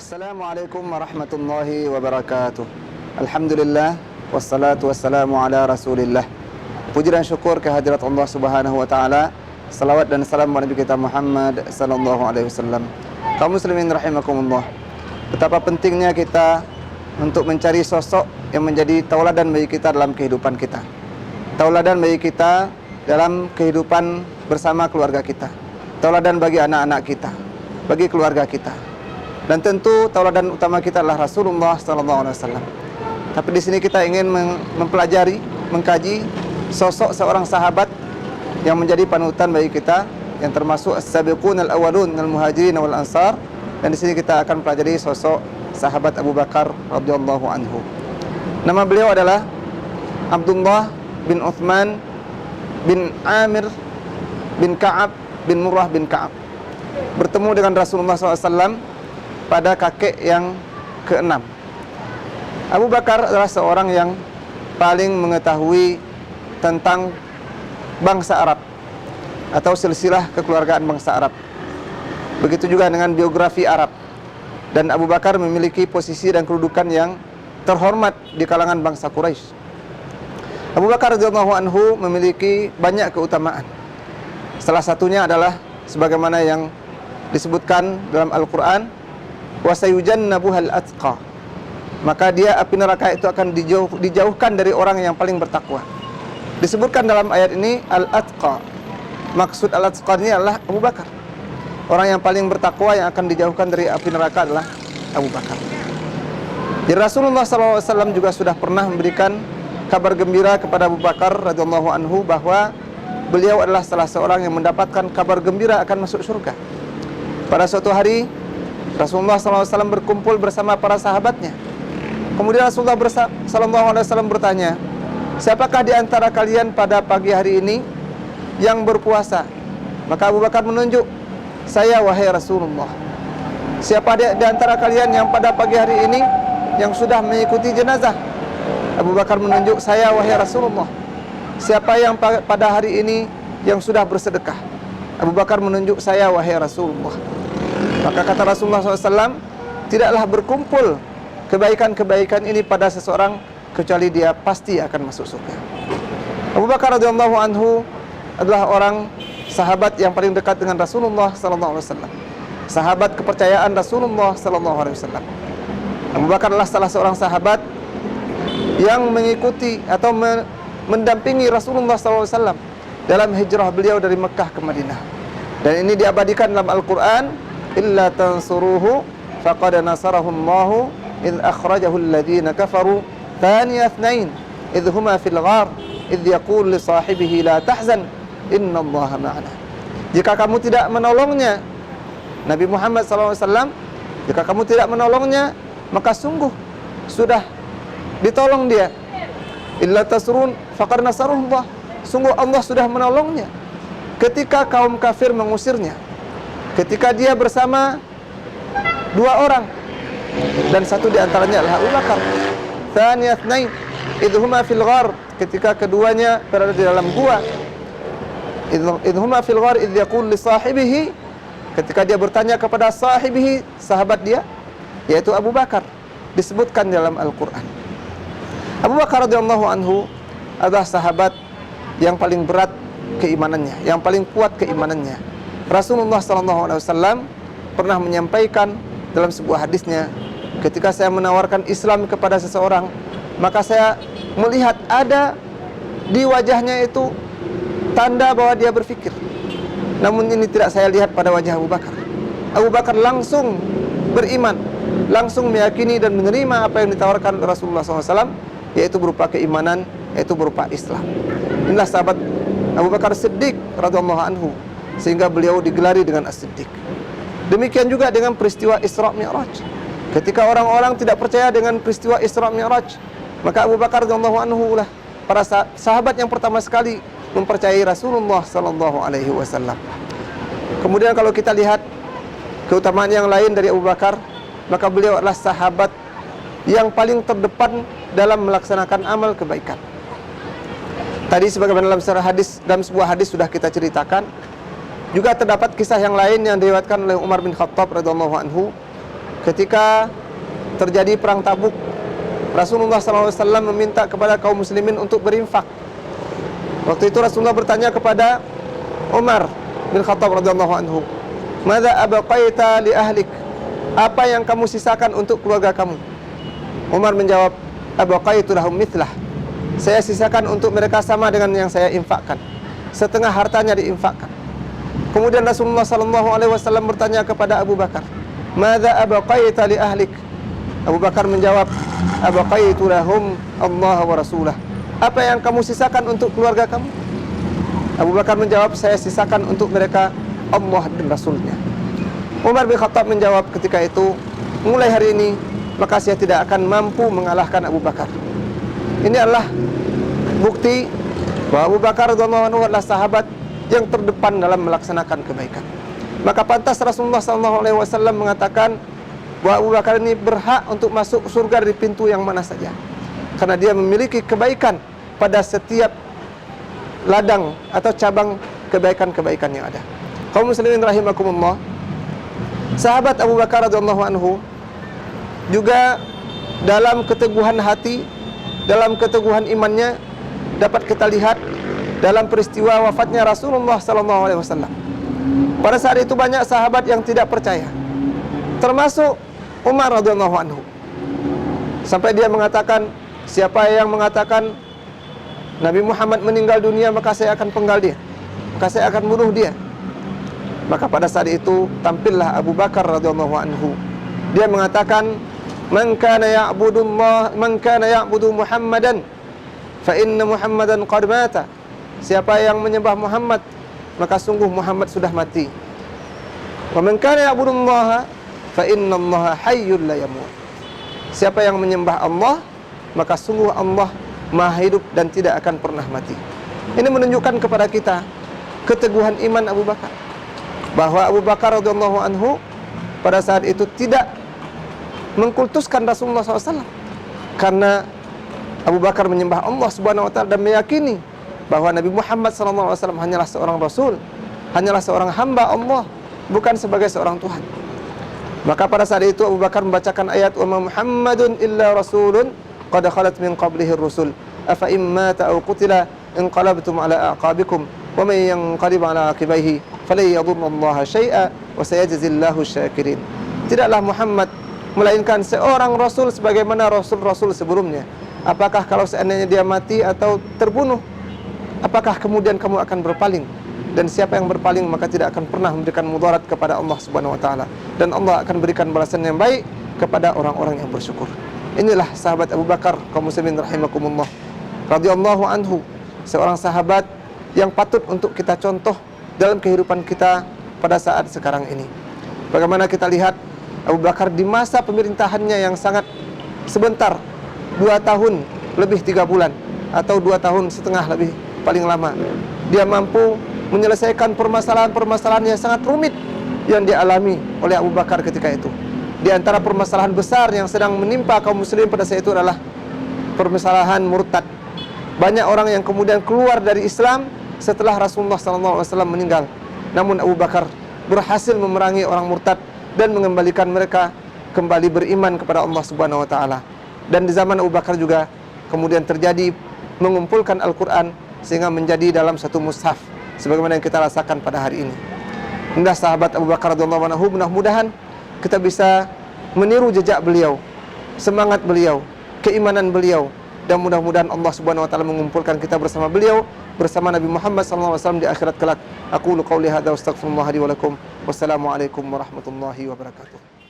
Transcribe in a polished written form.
Assalamualaikum warahmatullahi wabarakatuh. Alhamdulillah wassalatu wassalamu ala Rasulillah. Puji dan syukur kehadirat Allah Subhanahu wa taala. Salawat dan salam kepada Nabi kita Muhammad sallallahu alaihi wasallam. Kaum muslimin rahimakumullah. Betapa pentingnya kita untuk mencari sosok yang menjadi tauladan bagi kita dalam kehidupan kita. Tauladan bagi kita dalam kehidupan bersama keluarga kita. Tauladan bagi anak-anak kita, bagi keluarga kita. Dan tentu tauladan utama kita adalah Rasulullah sallallahu alaihi wasallam. Tapi di sini kita ingin mempelajari, mengkaji sosok seorang sahabat yang menjadi panutan bagi kita, yang termasuk as-sabiqun al-awwalun al-muhajirin wal ansar. Dan di sini kita akan pelajari sosok sahabat Abu Bakar radhiyallahu anhu. Nama beliau adalah Abdullah bin Uthman bin Amir bin Ka'ab bin Murrah bin Ka'ab. Bertemu dengan Rasulullah SAW pada kakek yang keenam. Abu Bakar adalah seorang yang paling mengetahui tentang bangsa Arab atau silsilah kekeluargaan bangsa Arab. Begitu juga dengan biografi Arab. Dan Abu Bakar memiliki posisi dan kedudukan yang terhormat di kalangan bangsa Quraisy. Abu Bakar radhiyallahu anhu memiliki banyak keutamaan. Salah satunya adalah sebagaimana yang disebutkan dalam Al-Qur'an, wa sayujannabuhal atqa. Maka dia api neraka itu akan dijauhkan dari orang yang paling bertakwa. Disebutkan dalam ayat ini al-atqa. Maksud al-atqa ini adalah Abu Bakar. Orang yang paling bertakwa yang akan dijauhkan dari api neraka adalah Abu Bakar. Jadi Rasulullah SAW juga sudah pernah memberikan kabar gembira kepada Abu Bakar radhiyallahu anhu bahwa beliau adalah salah seorang yang mendapatkan kabar gembira akan masuk surga. Pada suatu hari Rasulullah SAW berkumpul bersama para sahabatnya. Kemudian Rasulullah SAW bertanya, siapakah di antara kalian pada pagi hari ini yang berpuasa? Maka Abu Bakar menunjuk, saya wahai Rasulullah. Siapa di antara kalian yang pada pagi hari ini yang sudah mengikuti jenazah? Abu Bakar menunjuk, saya wahai Rasulullah. Siapa yang pada hari ini yang sudah bersedekah? Abu Bakar menunjuk, saya wahai Rasulullah. Maka kata Rasulullah SAW, tidaklah berkumpul kebaikan-kebaikan ini pada seseorang kecuali dia pasti akan masuk surga. Abu Bakar radhiyallahu anhu adalah orang sahabat yang paling dekat dengan Rasulullah SAW. Sahabat kepercayaan Rasulullah SAW. Abu Bakar adalah salah seorang sahabat yang mengikuti atau mendampingi Rasulullah SAW dalam hijrah beliau dari Mekah ke Madinah. Dan ini diabadikan dalam Al-Quran, illa tansuruhu faqad nasarahu Allahu idh akhrajahu alladhina kafaru thaniya ithnain idh huma fil ghar idh yaqul li sahibihi la tahzan inna Allaha ma'ana. Jika kamu tidak menolongnya, Nabi Muhammad SAW, jika kamu tidak menolongnya, maka sungguh sudah ditolong dia. Illa tasrun faqad nasarahu Allah. Sungguh Allah sudah menolongnya ketika kaum kafir mengusirnya, ketika dia bersama dua orang dan satu di antaranya adalah Abu Bakar. Thaniya itsnain idh huma fil ghar, ketika keduanya berada di dalam gua. Idh huma fil ghar idh yaqul li sahibihi, ketika dia bertanya kepada sahibihi, sahabat dia, yaitu Abu Bakar, disebutkan dalam Al-Qur'an. Abu Bakar radhiyallahu anhu adalah sahabat yang paling berat keimanannya, yang paling kuat keimanannya. Rasulullah SAW pernah menyampaikan dalam sebuah hadisnya, ketika saya menawarkan Islam kepada seseorang, maka saya melihat ada di wajahnya itu tanda bahwa dia berfikir. Namun ini tidak saya lihat pada wajah Abu Bakar. Abu Bakar langsung beriman, langsung meyakini dan menerima apa yang ditawarkan Rasulullah SAW, yaitu berupa keimanan, yaitu berupa Islam. Inilah sahabat Abu Bakar Siddiq radhiyallahu anhu, sehingga beliau digelari dengan As-Siddiq. Demikian juga dengan peristiwa Isra Mi'raj. Ketika orang-orang tidak percaya dengan peristiwa Isra Mi'raj, maka Abu Bakar radhiyallahu anhu lah para sahabat yang pertama sekali mempercayai Rasulullah sallallahu alaihi wasallam. Kemudian kalau kita lihat keutamaan yang lain dari Abu Bakar, maka beliau adalah sahabat yang paling terdepan dalam melaksanakan amal kebaikan. Tadi sebagaimana dalam sebuah hadis sudah kita ceritakan, juga terdapat kisah yang lain yang diriwayatkan oleh Umar bin Khattab radhiyallahu anhu ketika terjadi perang Tabuk, Rasulullah SAW meminta kepada kaum muslimin untuk berinfak. Waktu itu Rasulullah bertanya kepada Umar bin Khattab radhiyallahu anhu, "Madza abaqaita li ahlik?" Apa yang kamu sisakan untuk keluarga kamu? Umar menjawab, "Abaqaitu lahum mithlah." Saya sisakan untuk mereka sama dengan yang saya infakkan. Setengah hartanya diinfakkan. Kemudian Rasulullah SAW bertanya kepada Abu Bakar, "Madza abaqaita li ahlik?" Abu Bakar menjawab, "Abaqaitu lahum Allah wa rasulah." Apa yang kamu sisakan untuk keluarga kamu? Abu Bakar menjawab, "Saya sisakan untuk mereka Allah dan Rasulnya." Umar bin Khattab menjawab ketika itu, "Mulai hari ini, maka saya tidak akan mampu mengalahkan Abu Bakar." Ini adalah bukti bahwa Abu Bakar radhiyallahu anhu adalah sahabat yang terdepan dalam melaksanakan kebaikan. Maka pantas Rasulullah SAW mengatakan bahwa Abu Bakar ini berhak untuk masuk surga dari pintu yang mana saja, karena dia memiliki kebaikan pada setiap ladang atau cabang kebaikan-kebaikan yang ada. Kaum muslimin rahimakumullah, sahabat Abu Bakar radhiyallahu anhu juga dalam keteguhan hati, dalam keteguhan imannya dapat kita lihat dalam peristiwa wafatnya Rasulullah SAW. Pada saat itu banyak sahabat yang tidak percaya, termasuk Umar radhiyallahu anhu. Sampai dia mengatakan, siapa yang mengatakan Nabi Muhammad meninggal dunia, maka saya akan penggal dia, maka saya akan bunuh dia. Maka pada saat itu tampillah Abu Bakar radhiyallahu anhu. Dia mengatakan, "Man kana ya'budu Muhammadan fa inna Muhammadan qad mata." Siapa yang menyembah Muhammad, maka sungguh Muhammad sudah mati. "Wa man kana ya'budullaha fa innallaha hayyul la yamut." Siapa yang menyembah Allah, maka sungguh Allah Maha hidup dan tidak akan pernah mati. Ini menunjukkan kepada kita keteguhan iman Abu Bakar, bahwa Abu Bakar radhiyallahu anhu pada saat itu tidak mengkultuskan Rasulullah SAW, karena Abu Bakar menyembah Allah Subhanahu wa taala dan meyakini bahwa Nabi Muhammad SAW hanyalah seorang rasul, hanyalah seorang hamba Allah, bukan sebagai seorang Tuhan. Maka pada saat itu Abu Bakar membacakan ayat, "Wa ma Muhammadun illa rasulun qad khalat min qablihi ar-rusul afa in mata aw qutila inqalabtum ala aqabikum wa man yanqalib ala aqibaihi falan yadurrallaha syai'a wa sayajzillahu syakirin." Tidaklah Muhammad melainkan seorang rasul sebagaimana rasul-rasul sebelumnya. Apakah kalau seandainya dia mati atau terbunuh, apakah kemudian kamu akan berpaling? Dan siapa yang berpaling maka tidak akan pernah memberikan mudarat kepada Allah Subhanahu wa taala, dan Allah akan berikan balasan yang baik kepada orang-orang yang bersyukur. Inilah sahabat Abu Bakar, kaum muslimin rahimakumullah, radhiyallahu anhu, seorang sahabat yang patut untuk kita contoh dalam kehidupan kita pada saat sekarang ini. Bagaimana kita lihat Abu Bakar di masa pemerintahannya yang sangat sebentar, 2 tahun lebih 3 bulan atau 2 tahun setengah lebih paling lama, dia mampu menyelesaikan permasalahan-permasalahan yang sangat rumit yang dialami oleh Abu Bakar ketika itu. Di antara permasalahan besar yang sedang menimpa kaum muslimin pada saat itu adalah permasalahan murtad. Banyak orang yang kemudian keluar dari Islam setelah Rasulullah SAW meninggal. Namun Abu Bakar berhasil memerangi orang murtad dan mengembalikan mereka kembali beriman kepada Allah Subhanahu wa taala. Dan di zaman Abu Bakar juga kemudian terjadi mengumpulkan Al-Qur'an sehingga menjadi dalam satu mushaf sebagaimana yang kita rasakan pada hari ini. Inilah sahabat Abu Bakar radhiyallahu anhu, mudah-mudahan kita bisa meniru jejak beliau, semangat beliau, keimanan beliau, dan mudah-mudahan Allah Subhanahu wa taala mengumpulkan kita bersama beliau, bersama Nabi Muhammad SAW di akhirat kelak. Aqulu qauli hadza wa astaghfirullah li wa lakum. Wassalamualaikum warahmatullahi wabarakatuh.